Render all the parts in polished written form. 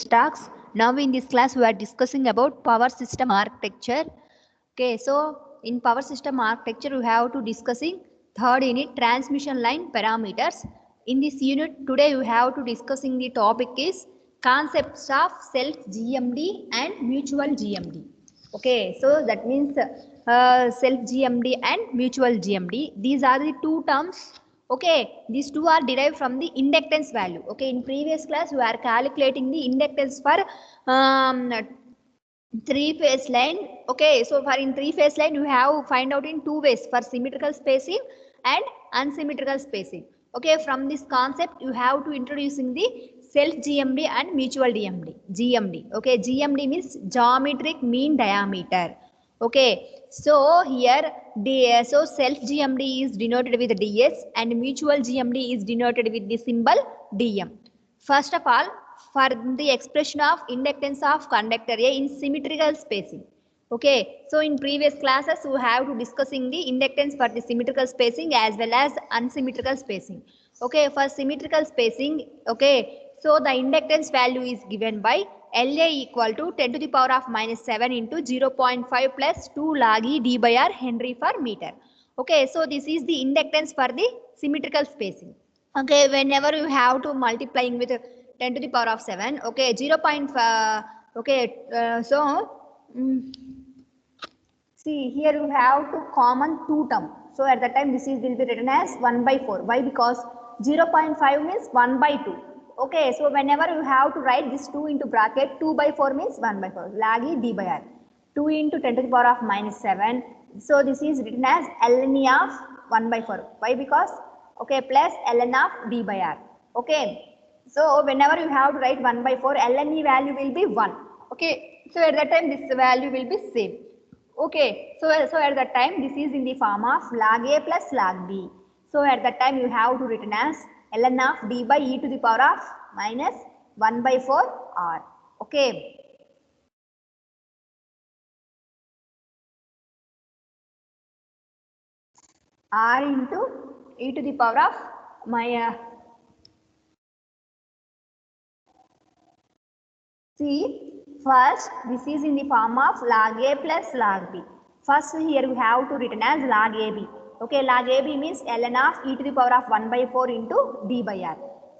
talks. Now in this class we are discussing about power system architecture. Okay, so in power system architecture we have to discussing third unit transmission line parameters. In this unit today we have to discussing the topic is concepts of self GMD and mutual GMD. Okay, so that means self GMD and mutual GMD. These are the two terms. Okay, these two are derived from the inductance value. Okay, in previous class we are calculating the inductance for three-phase line. Okay, so for in three-phase line you have find out in two ways, for symmetrical spacing and unsymmetrical spacing. Okay, from this concept you have to introducing the self GMD and mutual GMD. Okay, GMD means geometric mean diameter. Okay, so here so self GMD is denoted with ds and mutual GMD is denoted with the symbol dm. First of all, for the expression of inductance of conductor A in symmetrical spacing. Okay, so in previous classes we have to discussing the inductance for the symmetrical spacing as well as unsymmetrical spacing. Okay, for symmetrical spacing, okay, so the inductance value is given by LA equal to 10 to the power of minus 7 into 0.5 plus 2 log E d by r Henry per meter. Okay, so this is the inductance for the symmetrical spacing. Okay, whenever you have to multiplying with 10 to the power of 7, okay, 0.5, okay, see here you have to common two term. So at that time this is will be written as 1 by 4. Why? Because 0.5 means 1 by 2. Okay, so whenever you have to write this 2 into bracket, 2 by 4 means 1 by 4. Log E d by r. 2 into 10 to the power of minus 7. So this is written as ln of 1 by 4. Why? Because, okay, plus ln of d by r. Okay, so whenever you have to write 1 by 4, ln value will be 1. Okay, so at that time this value will be same. Okay, so at that time this is in the form of log A plus log B. So at that time you have to written as ln of d by e to the power of minus 1 by 4 r. Okay. R into e to the power of my see, first this is in the form of log A plus log B. First here we have to written as log AB. Okay, log AB means ln of e to the power of 1 by 4 into d by r.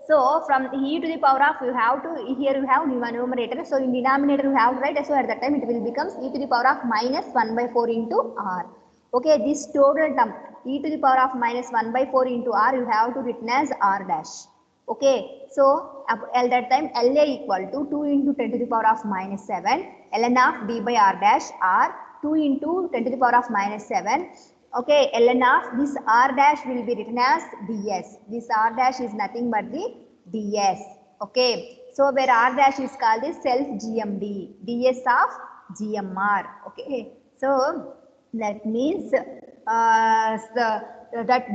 So from e to the power of you have to, here you have numerator. So in denominator you have to write, so at that time it will becomes e to the power of minus 1 by 4 into r. Okay, this total term e to the power of minus 1 by 4 into r you have to written as r dash. Okay, so at that time LA equal to 2 into 10 to the power of minus 7 ln of d by r dash r 2 into 10 to the power of minus 7. Okay, ln of this r dash will be written as ds. This r dash is nothing but the ds. Okay, so where r dash is called the self GMD, ds of GMR. Okay, so that means that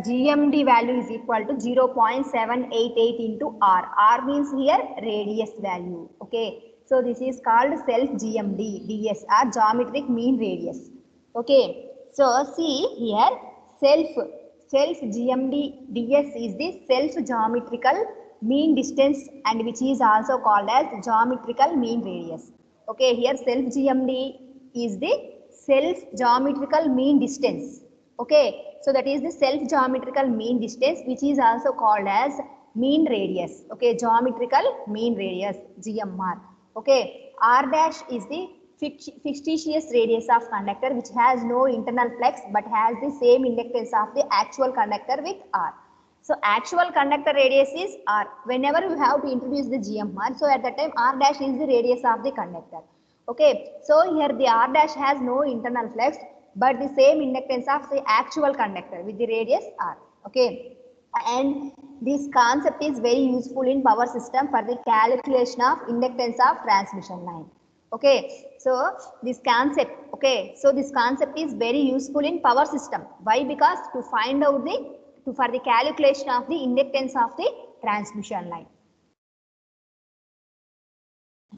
GMD value is equal to 0.788 into R. R means here radius value. Okay, so this is called self GMD, ds or geometric mean radius. Okay, so see here self GMD ds is the self geometrical mean distance and which is also called as geometrical mean radius. Okay, here self GMD is the self geometrical mean distance. Okay, so that is the self geometrical mean distance which is also called as mean radius. Okay, geometrical mean radius GMR. Okay, R dash is the fictitious radius of conductor which has no internal flex but has the same inductance of the actual conductor with R. So actual conductor radius is R. Whenever you have to introduce the GMR, so at that time R dash is the radius of the conductor. Okay, so here the R dash has no internal flex but the same inductance of the actual conductor with the radius R. Okay, and this concept is very useful in power system for the calculation of inductance of transmission line. Okay, so this concept, okay, so this concept is very useful in power system. Why? Because to find out for the calculation of the inductance of the transmission line.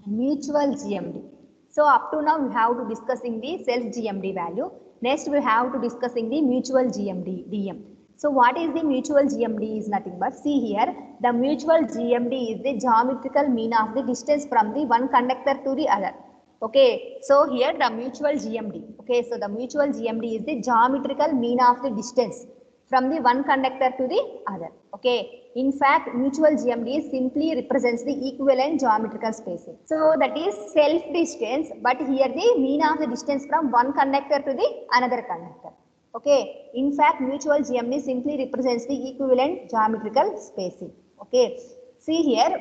Mutual GMD. So up to now we have to discussing the self GMD value. Next we have to discussing the mutual GMD DM. So what is the mutual GMD is nothing but, see here, the mutual GMD is the geometrical mean of the distance from the one conductor to the other. Okay, so here the mutual GMD. Okay, so the mutual GMD is the geometrical mean of the distance from the one conductor to the other. Okay, in fact, mutual GMD simply represents the equivalent geometrical spacing. So that is self distance, but here the mean of the distance from one conductor to the another conductor. Okay, in fact, mutual GMD simply represents the equivalent geometrical spacing. Okay, see here,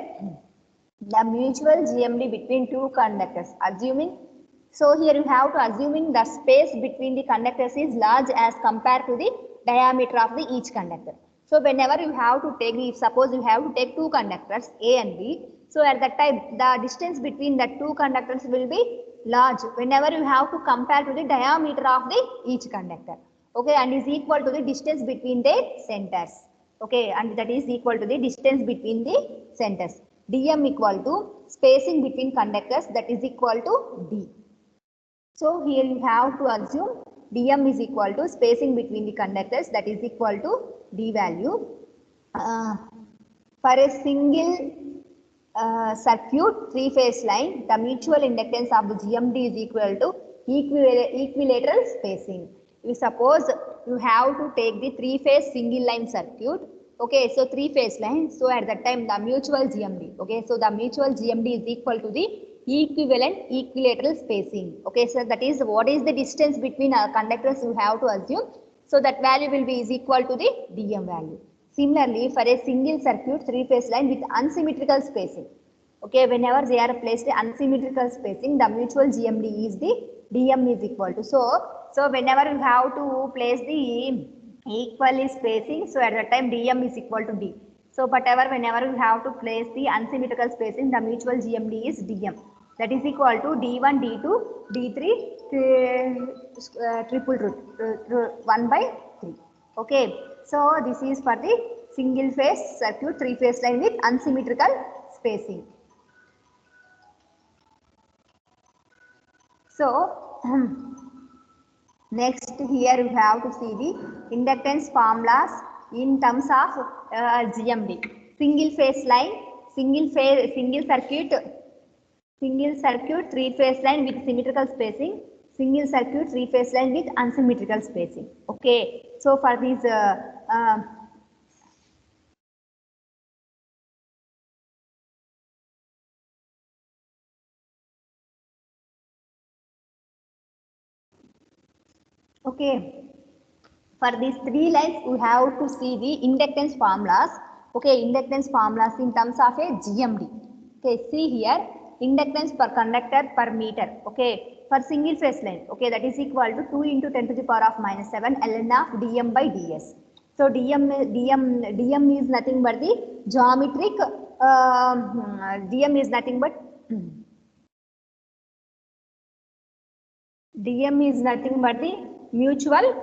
the mutual GMD between two conductors, assuming, so here you have to assuming the space between the conductors is large as compared to the diameter of the each conductor. So whenever you have to take, if suppose you have to take two conductors A and B, so at that time the distance between the two conductors will be large whenever you have to compare to the diameter of the each conductor. Okay, and is equal to the distance between their centers. Okay, and that is equal to the distance between the centers. dm equal to spacing between conductors, that is equal to d. So here you have to assume dm is equal to spacing between the conductors, that is equal to d value. For a single circuit three-phase line, the mutual inductance of the GMD is equal to equilateral spacing. If suppose you have to take the three-phase single line circuit, okay, so three-phase line, so at that time the mutual GMD, okay, so the mutual GMD is equal to the equivalent equilateral spacing. Okay, so that is what is the distance between conductors you have to assume, so that value will be is equal to the dm value. Similarly, for a single circuit three-phase line with unsymmetrical spacing, okay, whenever they are placed unsymmetrical spacing, the mutual GMD is the dm is equal to, so whenever you have to place the equally spacing, so at that time dm is equal to d. So whatever whenever you have to place the unsymmetrical spacing, the mutual GMD is dm, that is equal to d1, d2, d3 triple root 1 by 3. Okay, so this is for the single phase circuit three-phase line with unsymmetrical spacing. So next here you have to see the inductance formulas in terms of GMD. Single phase line, single circuit three-phase line with symmetrical spacing, single circuit three-phase line with unsymmetrical spacing. Okay, so for these okay, for these three lines we have to see the inductance formulas. Okay, inductance formulas in terms of a GMD. Okay, see here, inductance per conductor per meter. Okay, for single phase line, okay, that is equal to 2 into 10 to the power of minus 7 ln of dm by ds. So dm is nothing but the geometric, dm is nothing but dm is nothing but the mutual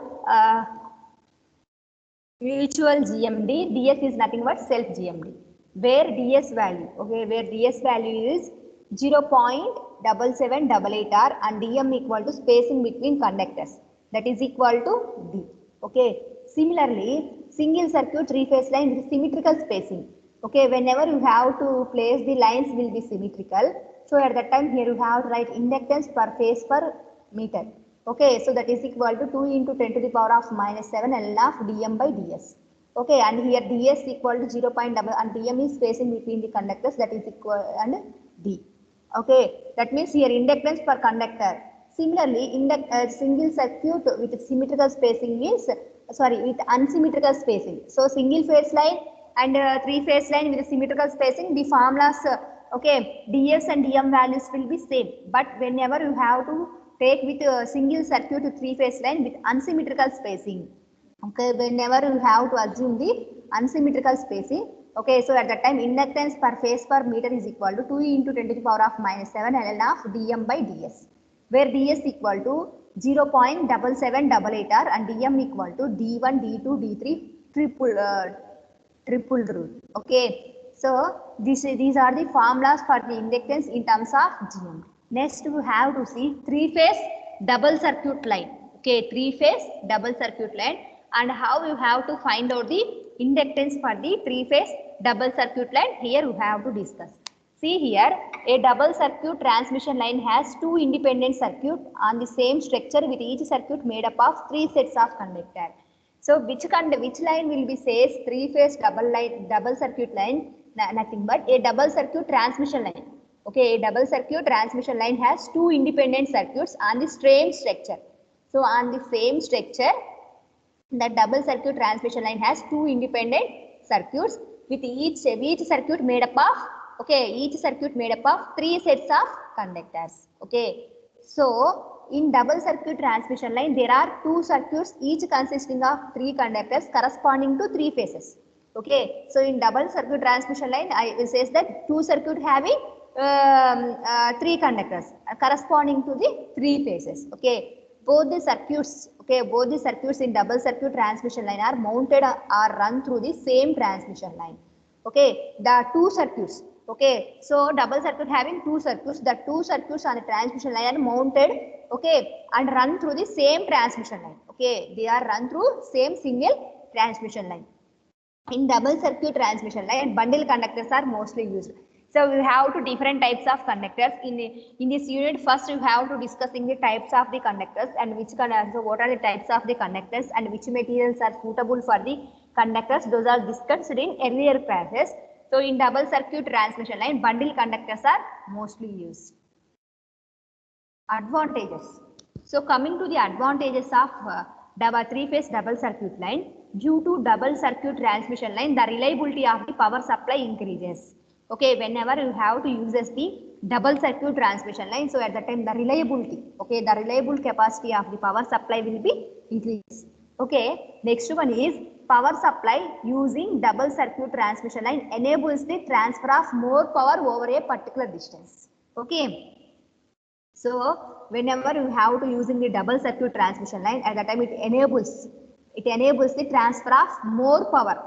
GMD, ds is nothing but self GMD, where ds value, okay, where ds value is 0.7788r and dm equal to spacing between conductors, that is equal to d. Okay, similarly, single circuit three-phase line with symmetrical spacing. Okay, whenever you have to place the lines will be symmetrical, so at that time here you have to write inductance per phase per meter. Okay, so that is equal to 2 into 10 to the power of minus 7 ln of dm by ds. Okay, and here ds equal to 0. And dm is spacing between the conductors, that is equal and d. Okay, that means here inductance per conductor. Similarly, single circuit with symmetrical spacing means, with unsymmetrical spacing. So single phase line and three-phase line with symmetrical spacing, the formulas, okay, ds and dm values will be same. But whenever you have to take with a single circuit to three-phase line with unsymmetrical spacing, okay, whenever you have to assume the unsymmetrical spacing, okay, so at that time inductance per phase per meter is equal to 2 into 10 to the power of minus 7 ln of dm by ds, where ds equal to 0.7788r and dm equal to d1, d2, d3 triple root. Okay, so these are the formulas for the inductance in terms of GMD. Next we have to see three-phase double circuit line. Okay, three-phase double circuit line. And how you have to find out the inductance for the three-phase double circuit line, here we have to discuss. See here, a double circuit transmission line has two independent circuits on the same structure with each circuit made up of three sets of conductors. So which line will be says three-phase double circuit line? Nothing but a double circuit transmission line. Okay, a double circuit transmission line has two independent circuits on the same structure. So on the same structure, the double circuit transmission line has two independent circuits with each circuit made up of three sets of conductors. Okay, so in double circuit transmission line there are two circuits each consisting of three conductors corresponding to three phases. Okay, so in double circuit transmission line I will say that two circuit having three conductors corresponding to the three phases. Okay, both the circuits in double circuit transmission line are mounted or run through the same transmission line. Okay, the two circuits. Okay, so double circuit having two circuits, the two circuits on the transmission line are mounted, okay, and run through the same transmission line. Okay, they are run through same single transmission line. In double circuit transmission line, bundle conductors are mostly used. So we have two different types of conductors. In this unit, first you have to discussing the types of the conductors and so what are the types of the conductors and which materials are suitable for the conductors. Those are discussed in earlier classes. So in double circuit transmission line, bundle conductors are mostly used. Advantages. So coming to the advantages of three-phase double circuit line, due to double circuit transmission line, the reliability of the power supply increases. Okay, whenever you have to use the double circuit transmission line, so at that time the reliability, okay, the reliable capacity of the power supply will be increased. Okay, next one is power supply using double circuit transmission line enables the transfer of more power over a particular distance. Okay, so whenever you have to using the double circuit transmission line, at that time it enables the transfer of more power.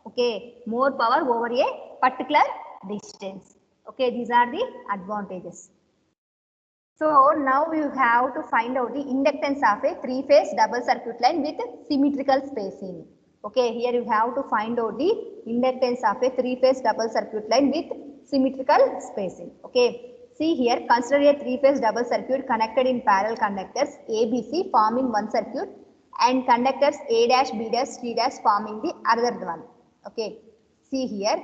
Okay, more power over a particular distance. Okay, these are the advantages. So now you have to find out the inductance of a three-phase double circuit line with symmetrical spacing. Okay, here you have to find out the inductance of a three-phase double circuit line with symmetrical spacing. Okay, see here, consider a three-phase double circuit connected in parallel conductors ABC forming one circuit and conductors A dash, B dash, C dash forming the other one. Okay, see here,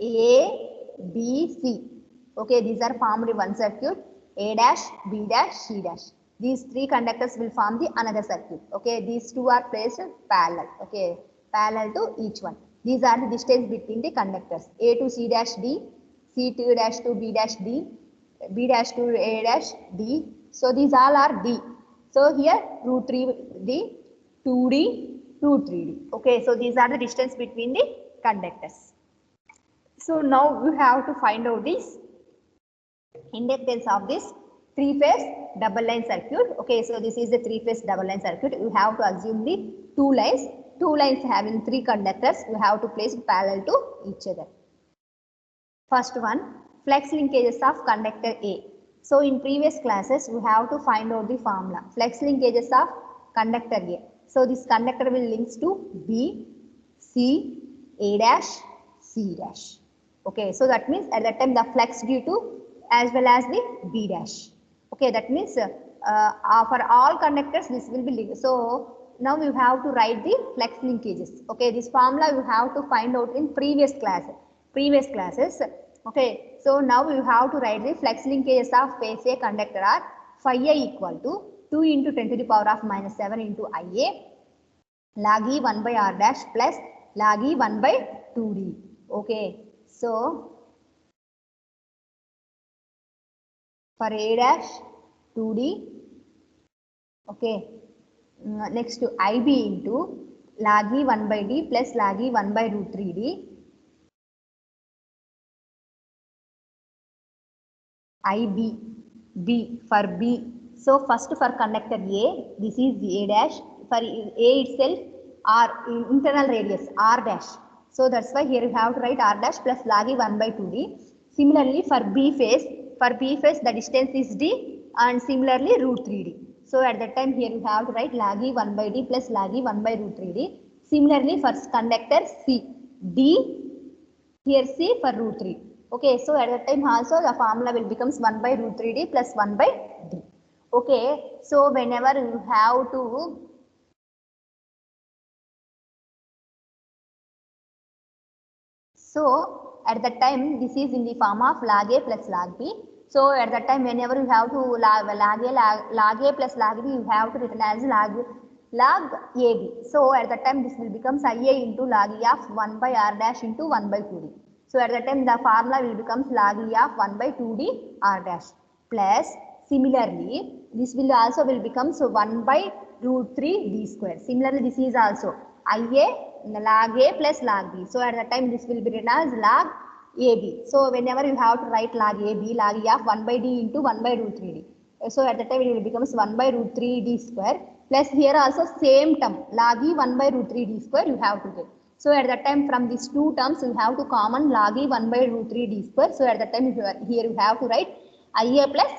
A, B, C. Okay, these are formed in one circuit, A dash, B dash, C dash. These three conductors will form the another circuit. Okay, these two are placed parallel. Okay, parallel to each one. These are the distance between the conductors. A to C dash D, C to dash to B dash D, B dash to A dash D. So these all are D. So here root 3D, 2D, root 3D. Okay, so these are the distance between the conductors. So now we have to find out this inductance of this three-phase double line circuit. Okay, so this is the three-phase double line circuit. You have to assume the two lines having three conductors. You have to place parallel to each other. First one, flex linkages of conductor A. So in previous classes, we have to find out the formula. Flex linkages of conductor A. So this conductor will links to B, C, A dash, C dash. Okay, so that means at that time the flex due to as well as the B dash. Okay, that means for all conductors this will be linked. So now you have to write the flex linkages. Okay, this formula you have to find out in previous classes. Okay, so now you have to write the flex linkages of phase A conductor are phi A equal to 2 into 10 to the power of minus 7 into IA log E 1 by R dash plus log E 1 by 2D. Okay, so for A dash 2D, okay, next to IB into log E 1 by D plus log E 1 by root 3D, IB, B for B. So first for conductor A, this is A dash, for A itself R internal radius R dash. So that's why here you have to write R dash plus log E 1 by 2D. Similarly for B phase the distance is D and similarly root 3D. So at that time here you have to write log E 1 by D plus log E 1 by root 3D. Similarly for conductor C, D, here C for root 3. Okay, so at that time also the formula will becomes 1 by root 3D plus 1 by D. Okay, so whenever you have to at that time this is in the form of log A plus log B. So at that time whenever you have to log A plus log B, you have to written as log AB. So at that time this will becomes IA into log E of 1 by R dash into 1 by 2D. So at that time the formula will becomes log E of 1 by 2D R dash plus similarly this will also will becomes 1 by root 3 D square. Similarly this is also IA log A plus log B. So at that time this will be written as log AB. So whenever you have to write log AB, log E of 1 by D into 1 by root 3D. So at that time it will becomes 1 by root 3 D square plus here also same term log E 1 by root 3 D square you have to get. So at that time from these two terms you have to common log E 1 by root 3 D square. So at that time here you have to write IA plus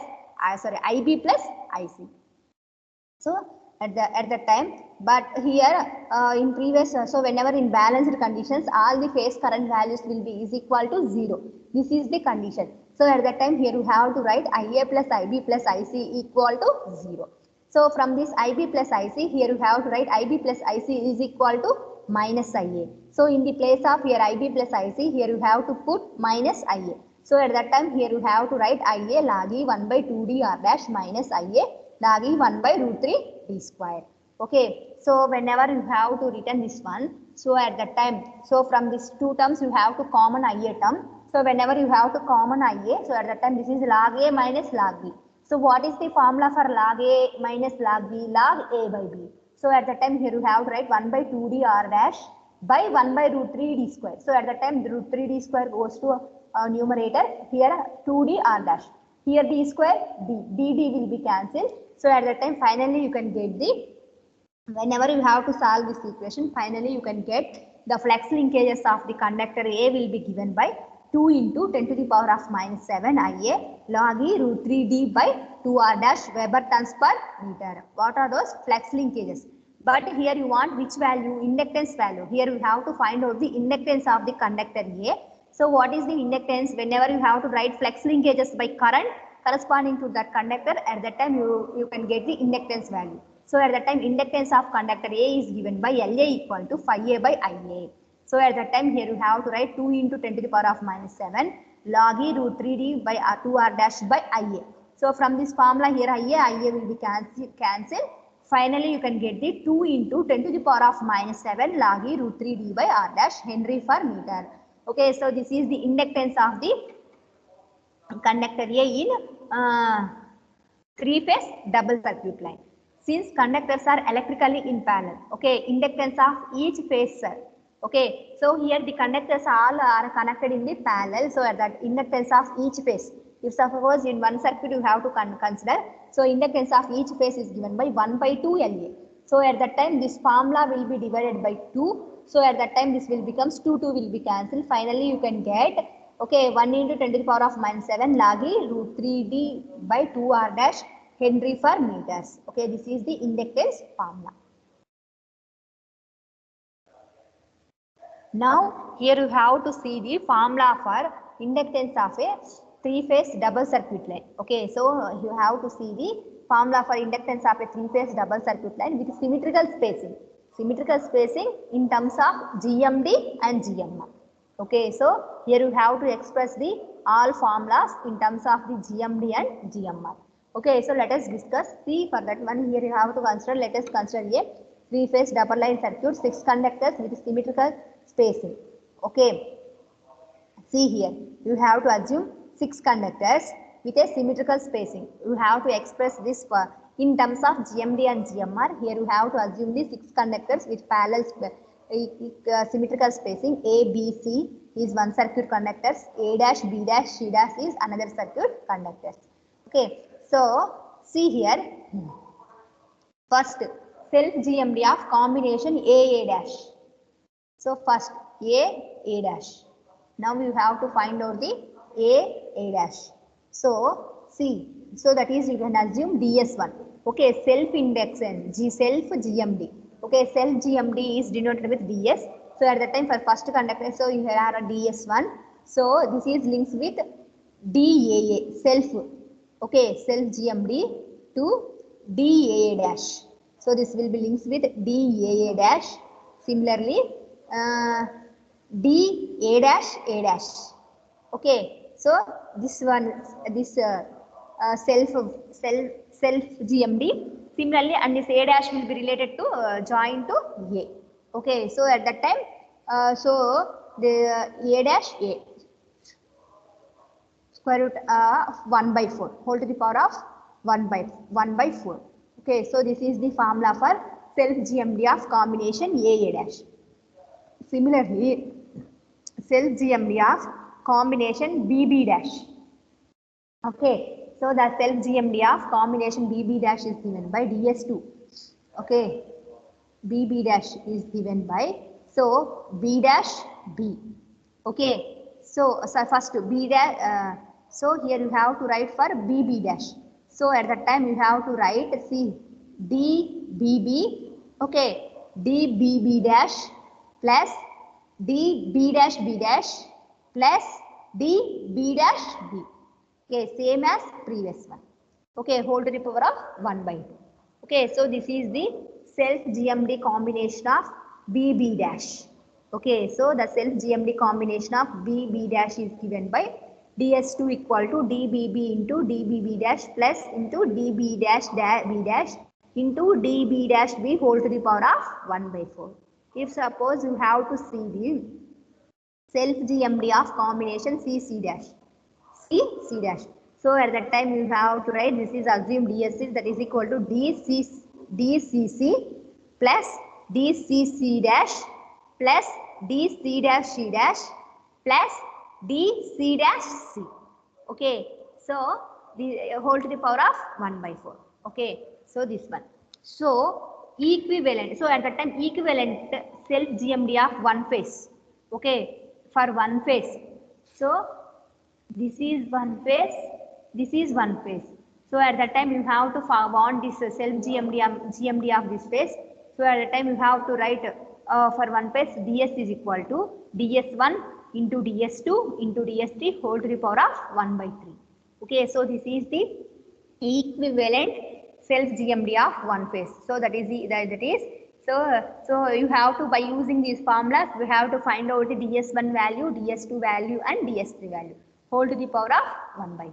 IB plus IC. So at that time, but here in previous, so whenever in balanced conditions, all the phase current values will be is equal to 0. This is the condition. So at that time here you have to write IA plus IB plus IC equal to 0. So from this IB plus IC, here you have to write IB plus IC is equal to minus IA. So in the place of here IB plus IC, here you have to put minus IA. So at that time here you have to write IA log E 1 by 2D R dash minus IA log E 1 by root 3 D square. Okay, so whenever you have to written this one, so at that time, so from these two terms you have to common IA term. So whenever you have to common IA, so at that time this is log A minus log B. So what is the formula for log A minus log B? Log A by B. So at that time here you have to write 1 by 2D R dash by 1 by root 3 D square. So at that time the root 3 D square goes to numerator, here 2D R dash. Here D square, D will be cancelled. So at that time finally you can get the, whenever you have to solve this equation, finally you can get the flux linkages of the conductor A will be given by 2 into 10 to the power of minus 7 IA log E root 3D by 2 R dash Weber turns per meter. What are those flux linkages? But here you want which value? Inductance value. Here you have to find out the inductance of the conductor A. So what is the inductance? Whenever you have to write flux linkages by current corresponding to that conductor, at that time you can get the inductance value. So at that time inductance of conductor A is given by LA equal to phi A by IA. So at that time here you have to write 2 into 10 to the power of minus 7 log E root 3D by 2 R dash by IA. So from this formula here IA will be cancelled. Finally you can get the 2 into 10 to the power of minus 7 log E root 3D by R dash Henry per meter. Okay, so this is the inductance of the conductor A in 3-phase double circuit line. Since conductors are electrically in parallel, okay, inductance of each phase, okay, so here the conductors all are connected in the parallel, so at that inductance of each phase, if suppose in one circuit you have to consider, so inductance of each phase is given by 1 by 2 LA. So at that time this formula will be divided by 2, so at that time this will becomes 2 will be cancelled. Finally you can get, okay, 1 into 10 to the power of minus 7 log E root 3D by 2 R dash Henry per meters. Okay, this is the inductance formula. Now here you have to see the formula for inductance of a 3-phase double circuit line. Okay, so you have to see the formula for inductance of a 3-phase double circuit line with symmetrical spacing. Symmetrical spacing in terms of GMD and GMR. Okay, so here you have to express the all formulas in terms of the GMD and GMR. Okay, so let us discuss. See, for that one here you have to consider, let us consider a 3-phase double line circuit, 6 conductors with symmetrical spacing. Okay, see here, you have to assume 6 conductors with a symmetrical spacing. You have to express this for in terms of GMD and GMR. Here you have to assume the 6 conductors with parallel symmetrical spacing. A, B, C is one circuit conductors. A dash, B dash, C dash is another circuit conductors. Okay, so see here, first self GMD of combination A dash. So first A dash. Now you have to find out the A dash. So see, so that is you can assume DS1. Okay, self-inductance, self GMD. Okay, self GMD is denoted with DS. So at the time for first conductor, so you have a DS1. So this is linked with DAA, self. Okay, self GMD to DAA dash. So this will be linked with DAA dash. Similarly, DA dash A dash. Okay, so this one, this self GMD. Similarly, and this A dash will be related to join to A. Okay, so at that time, so the A dash A square root of 1 by 4 whole to the power of 1 by 4. Okay, so this is the formula for self GMD of combination A dash. Similarly, self GMD of combination BB dash. Okay, so the self GMD of combination BB dash is given by DS2. Okay, BB dash is given by, so B dash B. Okay, so first B dash, so here you have to write for BB dash. So at that time you have to write, see, DBB, okay, DBB dash plus DB dash B dash plus DB dash B. Okay, same as previous one. Okay, whole to the power of 1 by 2. Okay, so this is the self GMD combination of BB dash. Okay, so the self GMD combination of BB dash is given by DS2 equal to DBB into DBB dash plus into DB dash B dash into DB dash B whole to the power of 1 by 4. If suppose you have to see the self GMD of combination CC dash. C dash. So at that time you have to write, this is assumed DSC, that is equal to DCC plus DCC dash plus DC dash C dash plus DC dash C. Okay, so the whole to the power of 1 by 4. Okay, so this one. So equivalent, so at that time equivalent self GMD of one phase. Okay, for one phase. So this is one phase, this is one phase. So at that time you have to want this self GMD of this phase. So at that time you have to write for one phase DS is equal to DS1 into DS2 into DS3 whole to the power of 1 by 3. Okay, so this is the equivalent self GMD of one phase. So that is so you have to, by using these formulas, we have to find out the DS1 value, DS2 value and DS3 value whole to the power of 1 by 3.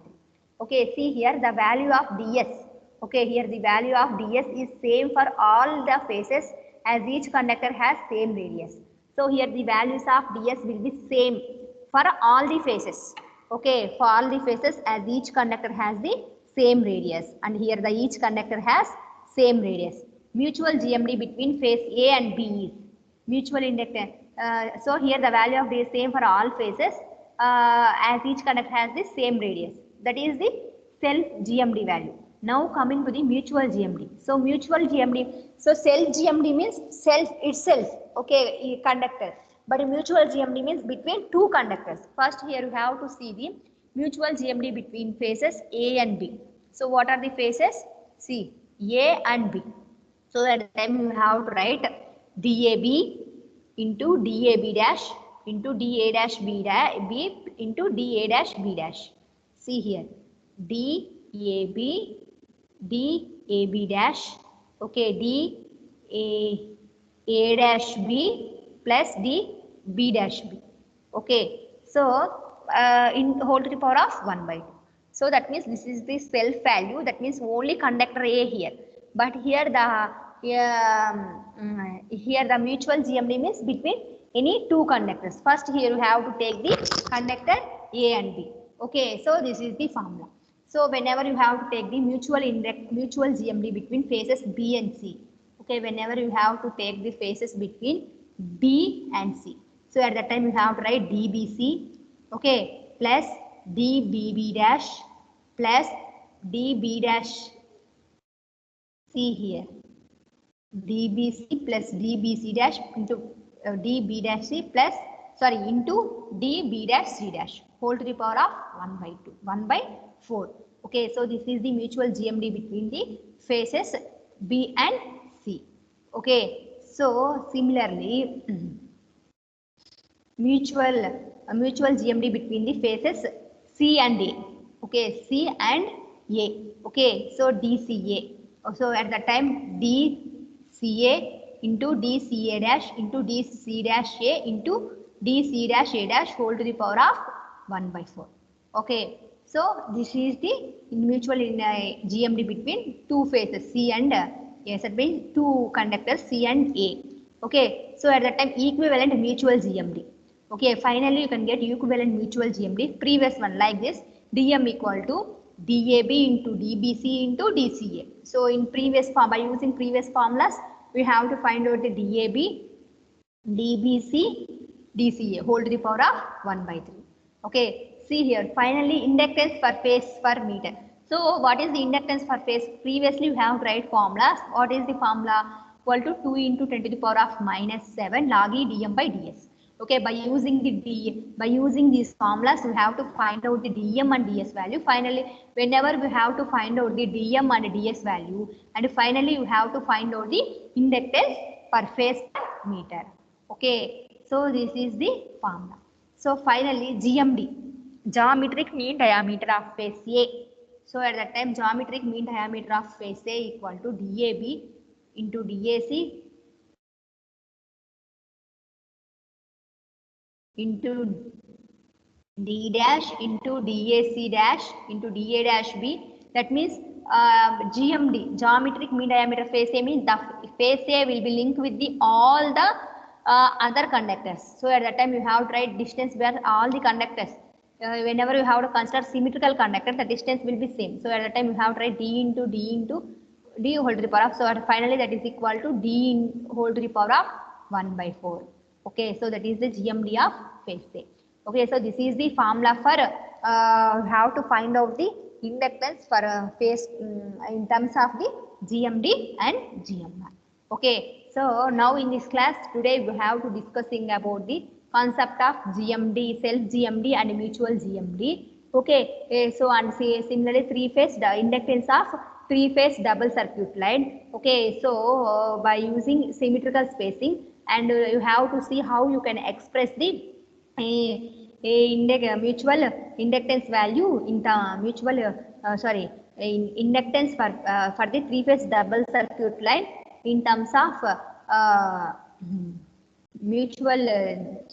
Okay, see here the value of DS. Okay, here the value of DS is same for all the phases as each conductor has same radius. So here the values of DS will be same for all the phases. Okay, for all the phases as each conductor has the same radius, and here the each conductor has same radius. Mutual GMD between phase A and B is mutual inductance. So here the value of D is same for all phases as each conductor has the same radius. That is the self GMD value. Now coming to the mutual GMD. So mutual GMD. So self GMD means self itself. Okay, conductor. But mutual GMD means between two conductors. First here you have to see the mutual GMD between phases A and B. So what are the phases? See, A and B. So at the time you have to write DAB into DAB dash into DA dash B into DA dash B dash. See here, DAB dash, okay, DA dash B plus DB dash B. Okay, so in whole to the power of 1 by 2. So that means this is the self value, that means only conductor A here. But here the mutual GMD means between any two conductors. First here you have to take the conductor A and B. Okay, so this is the formula. So whenever you have to take the mutual GMD between phases B and C. Okay, whenever you have to take the phases between B and C. So at that time you have to write DBC, okay, plus DBB dash plus DB dash. See here, DBC plus DBC dash into DB dash C plus, sorry, into DB dash C dash. whole to the power of 1 by 2, 1 by 4. Okay, so this is the mutual GMD between the phases B and C. Okay, so similarly, mutual GMD between the phases C and A. Okay, C and A. Okay, so DCA. So at the time DCA into DCA dash into DC dash A into DC dash A dash whole to the power of 1 by 4. Okay, so this is the mutual GMD between two phases C and yes, that means two conductors C and A. Okay, so at that time equivalent mutual GMD. Okay, finally you can get equivalent mutual GMD. Previous one like this, DM equal to DAB into DBC into DCA. So in previous form, by using previous formulas, we have to find out the DAB, DBC, DCA whole to the power of 1 by 3. Okay, see here, finally inductance per phase per meter. So what is the inductance per phase? Previously you have tried formulas. What is the formula? Equal to 2 into 10 to the power of minus 7 log E dm by ds. Okay, by using these formulas, we have to find out the dm and ds value. Finally, whenever we have to find out the dm and ds value, and finally you have to find out the inductance per phase per meter. Okay, so this is the formula. So finally, GMD, geometric mean diameter of phase A. So at that time, geometric mean diameter of phase A equal to DAB into DAC into D dash into DAC dash into DA dash B. That means GMD, geometric mean diameter phase A, means the phase A will be linked with the all the other conductors. So at that time you have to write distance where all the conductors. Whenever you have to consider symmetrical conductor, the distance will be same. So at that time you have to write D into D whole to the power of. So finally that is equal to D whole to the power of 1 by 4. Okay, so that is the GMD of phase A. Okay, so this is the formula for how to find out the inductance for phase in terms of the GMD and GMR. Okay, so now in this class today we have to discussing about the concept of GMD, self GMD and mutual GMD. Okay, so and similarly three-phase inductance of three-phase double circuit line. Okay, so by using symmetrical spacing, and you have to see how you can express the mutual inductance value in the mutual inductance for the three-phase double circuit line in terms of mutual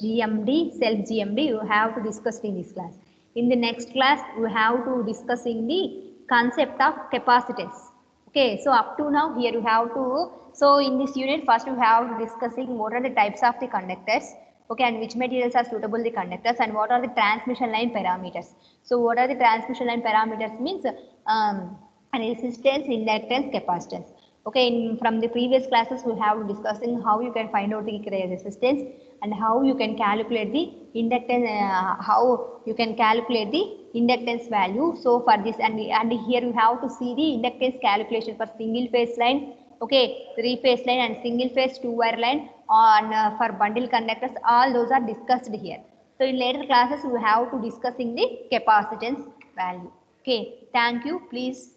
GMD, self GMD. You have to discuss in this class. In the next class, we have to discussing the concept of capacitance. Okay, so up to now here you have to, so in this unit first we have to discussing what are the types of the conductors, okay, and which materials are suitable the conductors, and what are the transmission line parameters. So what are the transmission line parameters means resistance, inductance, capacitance. Okay, from the previous classes we have discussing how you can find out the resistance and how you can calculate the inductance, how you can calculate the inductance value. So for this and here you have to see the inductance calculation for single phase line, okay, three phase line and single phase two wire line on for bundle conductors. All those are discussed here. So in later classes we have to discussing the capacitance value. Okay, thank you. Please